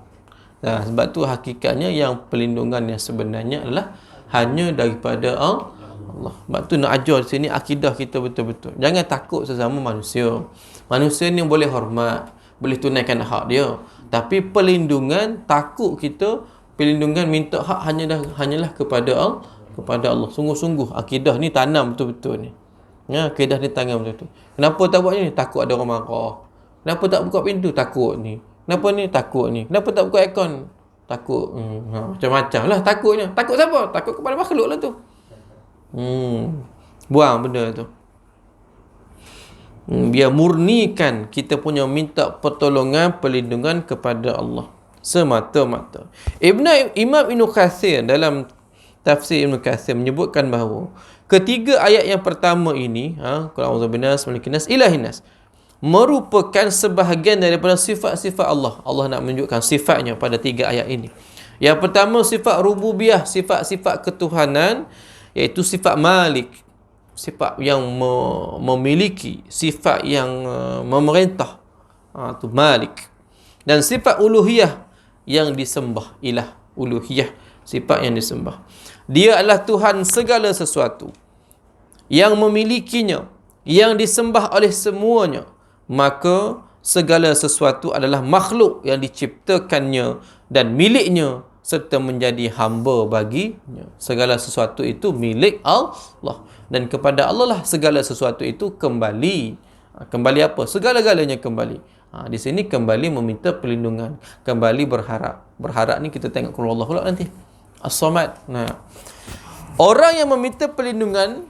Sebab tu hakikatnya yang perlindungan yang sebenarnya adalah hanya daripada Allah. Sebab tu nak ajar di sini akidah kita betul-betul. Jangan takut sesama manusia. Manusia ni boleh hormat, boleh tunaikan hak dia. Tapi perlindungan, takut kita, perlindungan minta hak hanyalah kepada Allah. Sungguh-sungguh akidah ni tanam betul-betul ni. Akidah ni tanam betul-betul. Kenapa tak buat ni? Takut ada orang marah. Kenapa tak buka pintu? Takut ni. Kenapa ni? Takut ni. Kenapa tak buka aircon? Takut. Macam-macam lah takutnya. Takut siapa? Takut kepada makhluk lah tu. Buang benda tu. Biar murnikan kita punya minta pertolongan, perlindungan kepada Allah semata-mata. Imam Ibn Kathir dalam tafsir Ibn Katsir menyebutkan bahawa ketiga ayat yang pertama ini, qul a'udzu binas malikin nas ilahin nas, merupakan sebahagian daripada sifat-sifat Allah. Allah nak menunjukkan sifatnya pada tiga ayat ini. Yang pertama sifat rububiyah, sifat-sifat ketuhanan, iaitu sifat malik, sifat yang memiliki, sifat yang memerintah, tu malik. Dan sifat uluhiyah yang disembah, ilah, uluhiyah, sifat yang disembah. Dia adalah Tuhan segala sesuatu, yang memilikinya, yang disembah oleh semuanya. Maka segala sesuatu adalah makhluk yang diciptakannya dan miliknya serta menjadi hamba baginya. Segala sesuatu itu milik Allah, dan kepada Allah lah segala sesuatu itu kembali. Kembali apa? Segala-galanya kembali. Di sini kembali meminta perlindungan, kembali berharap. Berharap ni kita tengok qul Allah pula nanti. As-Samad. Orang yang meminta perlindungan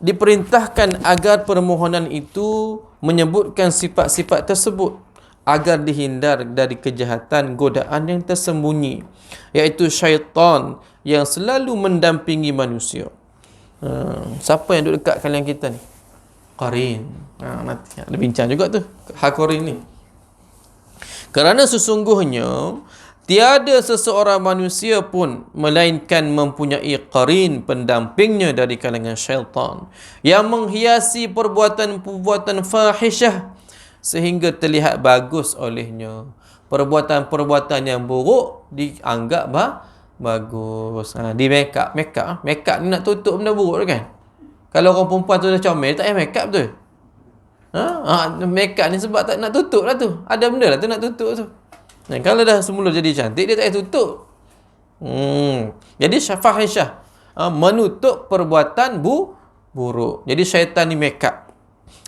diperintahkan agar permohonan itu menyebutkan sifat-sifat tersebut agar dihindar dari kejahatan, godaan yang tersembunyi, iaitu syaitan yang selalu mendampingi manusia. Siapa yang duduk dekat kalian kita ni? Qarin. Nanti ada bincang juga tu hal qarin ni. Kerana sesungguhnya tiada seseorang manusia pun melainkan mempunyai qarin, pendampingnya dari kalangan syaitan, yang menghiasi perbuatan-perbuatan fahisyah sehingga terlihat bagus olehnya. Perbuatan-perbuatan yang buruk dianggap bagus. Di make up ni nak tutup benda buruk kan. Kalau orang perempuan tu dah comel, tak payah make up tu. Make up ni sebab tak nak tutup lah tu. Ada benda lah tu nak tutup tu. Kalau dah semula jadi cantik, dia tak payah tutup. Jadi fahisyah, menutup perbuatan buruk. Jadi syaitan ni make up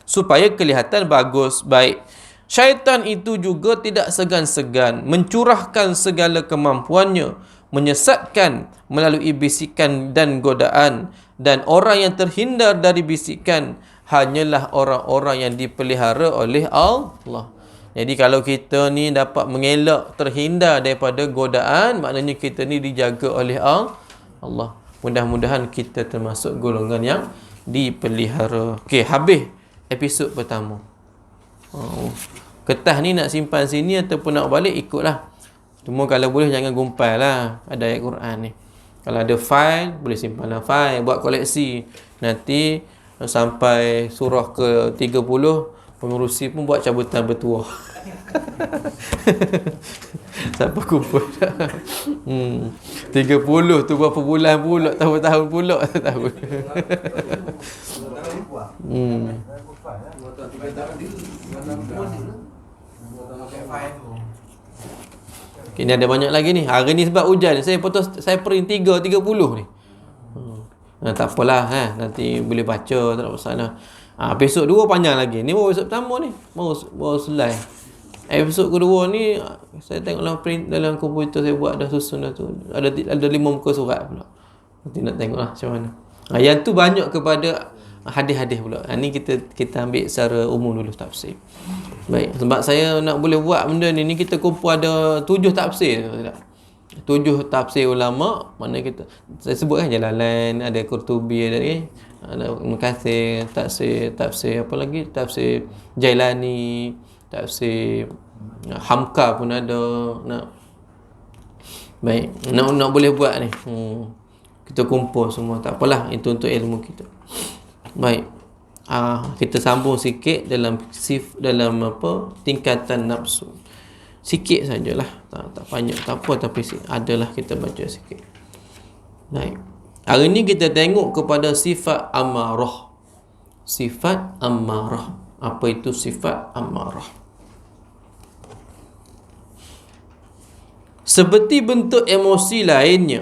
supaya kelihatan bagus, baik. Syaitan itu juga tidak segan-segan mencurahkan segala kemampuannya, menyesatkan melalui bisikan dan godaan. Dan orang yang terhindar dari bisikan hanyalah orang-orang yang dipelihara oleh Allah. Jadi kalau kita ni dapat mengelak, terhindar daripada godaan, maknanya kita ni dijaga oleh Allah. Mudah-mudahan kita termasuk golongan yang dipelihara. Okey, habis episod pertama. Kertas ni nak simpan sini ataupun nak balik, ikutlah. Cuma kalau boleh jangan gumpal lah, ada ayat Quran ni. Kalau ada file, boleh simpanlah file, buat koleksi. Nanti sampai surah ke 30, pengurusi pun buat cabutan bertuah. Siapa kumpul 30 tu berapa bulan pula, tahun-tahun pula. Tahun. Ini ada banyak lagi ni. Hari ni sebab hujan, saya print 30 ni. Tak apalah, nanti boleh baca, tak ada masalah. Episod 2 panjang lagi. Ni baru episod pertama ni, baru selai. Episod kedua ni saya tengok dalam komputer saya buat dah susun dah tu. Ada 5 muka surat pula. Nanti nak tengoklah macam mana. Yang tu banyak kepada hadis-hadis pula. Ni kita ambil secara umum dulu tafsir. Baik, sebab saya nak boleh buat benda ni kita kumpul ada 7 tafsir. 7 tafsir ulama, mana saya sebutkan Jalalain, ada Qurtubi, ada Ibn Katsir, tafsir apa lagi? Tafsir Jailani, tafsir Hamka pun ada. Baik, nak boleh buat ni. Kita kumpul semua, tak apalah, itu untuk ilmu kita. Baik. Kita sambung sikit dalam tingkatan nafsu. Sikit sajalah, tak banyak, tak apa, tapi adalah kita baca sikit. Baik. Hari ni kita tengok kepada sifat amarah. Sifat amarah. Apa itu sifat amarah? Seperti bentuk emosi lainnya,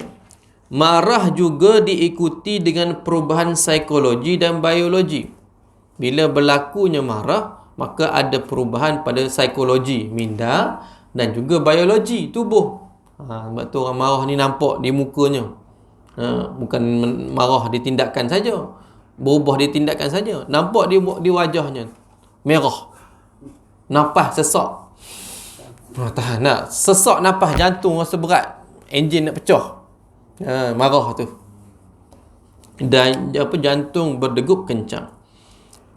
marah juga diikuti dengan perubahan psikologi dan biologi. Bila berlakunya marah, maka ada perubahan pada psikologi minda dan juga biologi tubuh. Sebab tu orang marah ni nampak di mukanya. Bukan marah di tindakan saja, berubah di tindakan saja, nampak di wajahnya merah, nafas sesak. Tahan nak sesak nafas, jantung rasa berat, enjin nak pecah. Marah tu. dan jantung berdegup kencang.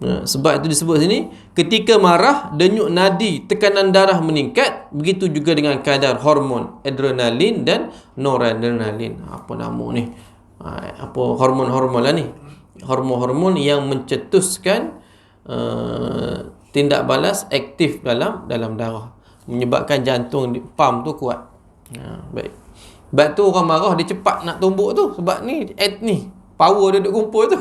Sebab itu disebut sini, ketika marah, denyut nadi, tekanan darah meningkat. Begitu juga dengan kadar hormon adrenalin dan noradrenalin. Apa nama ni? Apa hormon-hormon lah ni? Hormon-hormon yang mencetuskan tindak balas aktif dalam darah, menyebabkan jantung pump tu kuat. Baik. Sebab tu orang marah dia cepat nak tumbuk tu, sebab ni power dia duk kumpul tu.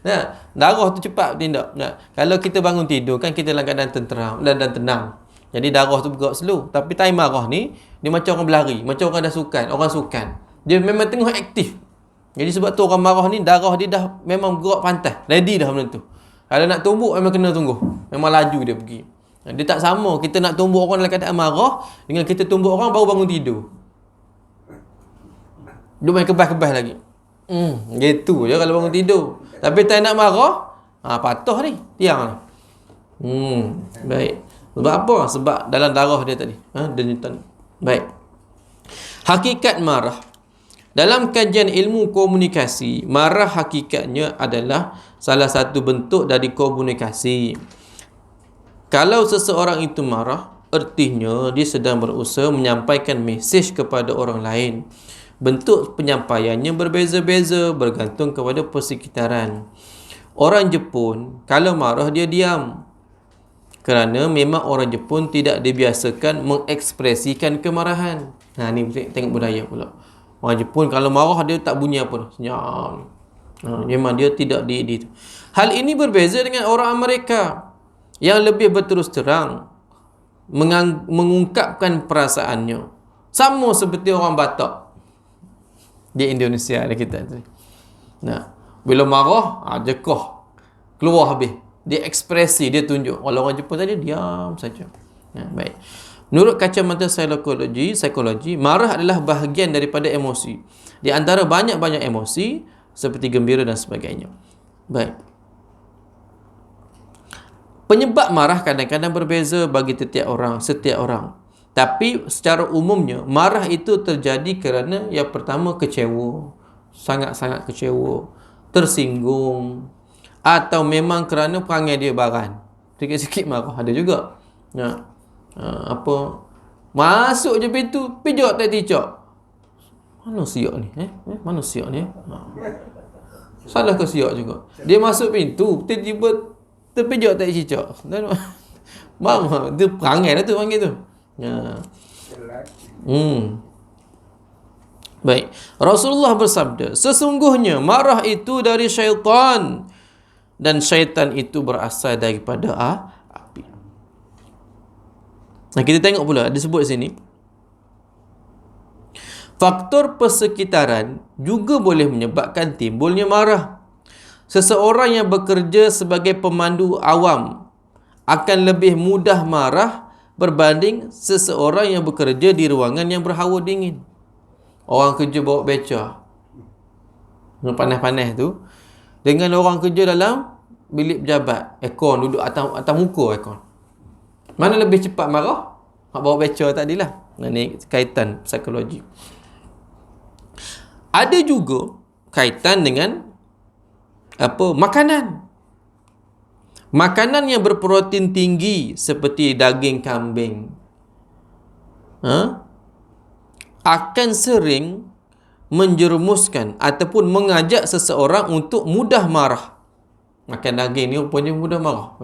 Nah, darah tu cepat bertindak. Nah, kalau kita bangun tidur kan kita dalam keadaan tenteram dan tenang. Jadi darah tu bergerak slow. Tapi time marah ni dia macam orang berlari, macam orang sukan. Dia memang tengah aktif. Jadi sebab tu orang marah ni darah dia dah memang bergerak pantas, ready dah benda tu. Kalau nak tumbuk memang kena tunggu. Memang laju dia pergi. Dia tak sama kita nak tumbuk orang dalam keadaan marah dengan kita tumbuk orang baru bangun tidur. Dia main kebas-kebas lagi. Gitu je kalau bangun tidur. Tapi tak nak marah, patah ni, tiang ni. Baik. Sebab apa? Sebab dalam darah dia tadi, denyutan. Baik. Hakikat marah. Dalam kajian ilmu komunikasi, marah hakikatnya adalah salah satu bentuk dari komunikasi. Kalau seseorang itu marah, artinya dia sedang berusaha menyampaikan mesej kepada orang lain. Bentuk penyampaiannya berbeza-beza bergantung kepada persekitaran. Orang Jepun kalau marah dia diam, kerana memang orang Jepun tidak dibiasakan mengekspresikan kemarahan. Ni tengok budaya pula. Orang Jepun kalau marah dia tak bunyi apa, senyap. Memang dia tidak di. Hal ini berbeza dengan orang Amerika yang lebih berterus terang mengungkapkan perasaannya. Sama seperti orang Batak di Indonesia ada kita tu. Bila marah, jekah, keluar habis. Dia ekspresi, dia tunjuk. Kalau orang Jepun tadi diam saja. Baik. Menurut kacamata psikologi, marah adalah bahagian daripada emosi. Di antara banyak-banyak emosi seperti gembira dan sebagainya. Baik. Penyebab marah kadang-kadang berbeza bagi setiap orang. Tapi secara umumnya marah itu terjadi kerana yang pertama kecewa, sangat-sangat kecewa, tersinggung, atau memang kerana perangai dia baran. Sikit-sikit marah ada juga. Masuk je pintu, pijak tak ticak. Mana siap ni? Mana siap ni? Salah ke siap juga. Dia masuk pintu, tiba-tiba terpijak tak cicak. Bang, dia perangai dah tu panggil tu. Baik. Rasulullah bersabda, sesungguhnya marah itu dari syaitan dan syaitan itu berasal daripada api. Kita tengok pula disebut sini, faktor persekitaran juga boleh menyebabkan timbulnya marah. Seseorang yang bekerja sebagai pemandu awam akan lebih mudah marah berbanding seseorang yang bekerja di ruangan yang berhawa dingin. Orang kerja bawa beca, panas-panas tu, dengan orang kerja dalam bilik pejabat, aircon, duduk atas muka aircon. Mana lebih cepat marah? Hak bawa beca tadilah. Ini kaitan psikologi. Ada juga kaitan dengan makanan. Makanan yang berprotein tinggi seperti daging kambing akan sering menjerumuskan ataupun mengajak seseorang untuk mudah marah. Makan daging ni rupanya mudah marah.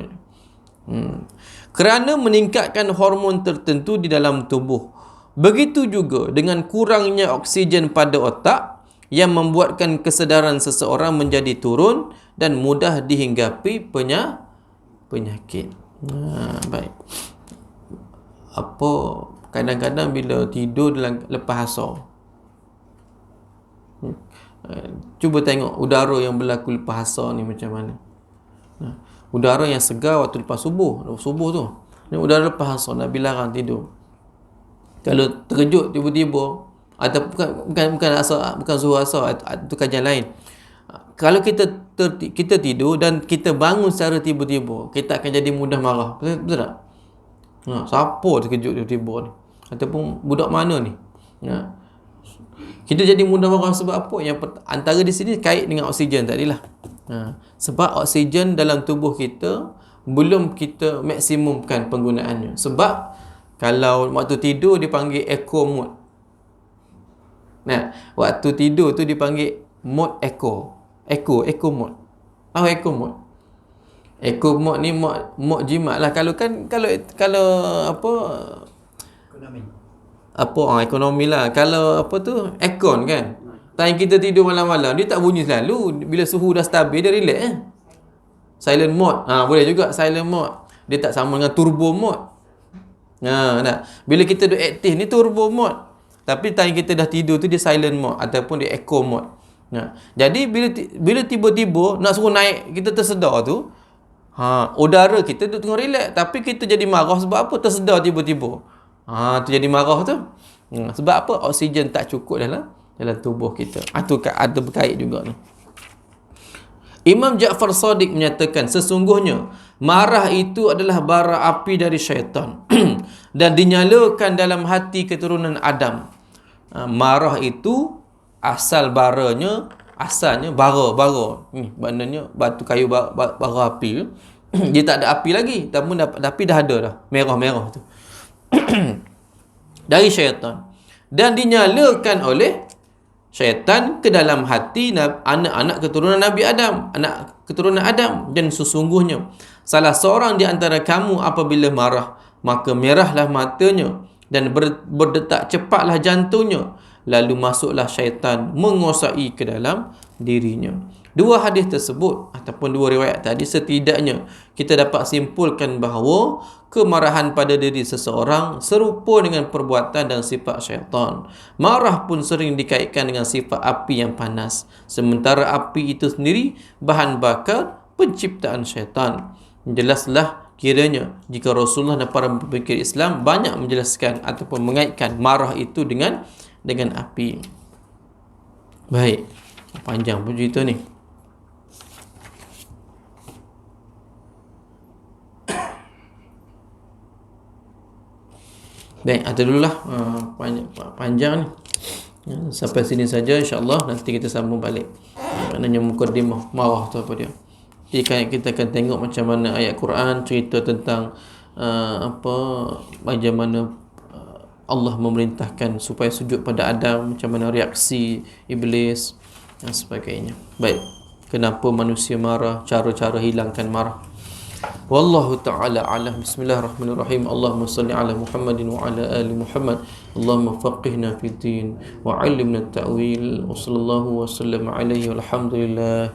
Kerana meningkatkan hormon tertentu di dalam tubuh. Begitu juga dengan kurangnya oksigen pada otak yang membuatkan kesedaran seseorang menjadi turun dan mudah dihinggapi penyakit. Baik. Kadang-kadang bila tidur lepas asar, cuba tengok udara yang berlaku lepas asar ni macam mana. Udara yang segar waktu lepas subuh tu. Ni udara lepas asar, Nabi larang tidur. Kalau terkejut tiba-tiba, atau bukan asar, bukan zuhur asar, itu kajian lain. Kalau kita tidur dan kita bangun secara tiba-tiba, kita akan jadi mudah marah. Betul tak? Siapa terkejut tiba-tiba ni? Ataupun budak mana ni? Kita jadi mudah marah sebab apa? Antara di sini kait dengan oksigen tadilah. Sebab oksigen dalam tubuh kita belum kita maksimumkan penggunaannya. Sebab kalau waktu tidur dipanggil echo mode. Nah, waktu tidur tu dipanggil mode echo. Echo mode. Tahu echo mode? Echo mode ni mode jimat lah. Kalau apa ekonomi lah. Kalau apa tu aircon kan, time kita tidur malam-malam dia tak bunyi selalu. Bila suhu dah stabil dia relax silent mode. Boleh juga silent mode. Dia tak sama dengan turbo mode. Bila kita duk aktif ni turbo mode. Tapi time kita dah tidur tu dia silent mode ataupun dia echo mode. Jadi bila tiba-tiba nak suruh naik, kita tersedar tu, udara kita duk tengah relax, tapi kita jadi marah sebab apa? Tersedar tiba-tiba. Tu jadi marah tu. Sebab apa? Oksigen tak cukup dalam tubuh kita. Tu ada berkait juga ni. Imam Ja'far Shadiq menyatakan, sesungguhnya marah itu adalah bara api dari syaitan dan dinyalakan dalam hati keturunan Adam. Marah itu asalnya bara. Maknanya batu kayu bara api. Dia tak ada api lagi, tapi dah ada dah. Merah-merah tu. Dari syaitan. Dan dinyalakan oleh syaitan ke dalam hati anak-anak keturunan Nabi Adam, anak keturunan Adam. Dan sesungguhnya salah seorang di antara kamu apabila marah, maka merahlah matanya dan berdetak cepatlah jantungnya, lalu masuklah syaitan menguasai ke dalam dirinya. Dua hadis tersebut ataupun dua riwayat tadi, setidaknya kita dapat simpulkan bahawa kemarahan pada diri seseorang serupa dengan perbuatan dan sifat syaitan. Marah pun sering dikaitkan dengan sifat api yang panas, sementara api itu sendiri bahan bakar penciptaan syaitan. Jelaslah kiranya jika Rasulullah dan para pemikir Islam banyak menjelaskan ataupun mengaitkan marah itu dengan api. Baik, panjang pun cerita ni. Baik, ada dululah panjang ni. Sampai sini saja, insya-Allah nanti kita sambung balik. Maknanya mukadimah marah tu apa dia. Jadi kita akan tengok macam mana ayat Quran cerita tentang bagaimana Allah memerintahkan supaya sujud pada Adam, macam mana reaksi iblis dan sebagainya. Baik, kenapa manusia marah, cara-cara hilangkan marah. Wallahu ta'ala a'lam. Bismillahirrahmanirrahim. Allahumma salli ala Muhammadin wa ala ali Muhammad. Allahumma faqihna fid din wa 'allimna at-ta'wil. Wa sallallahu wa sallam alaihi walhamdulillah.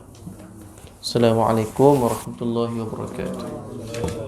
Assalamualaikum warahmatullahi wabarakatuh.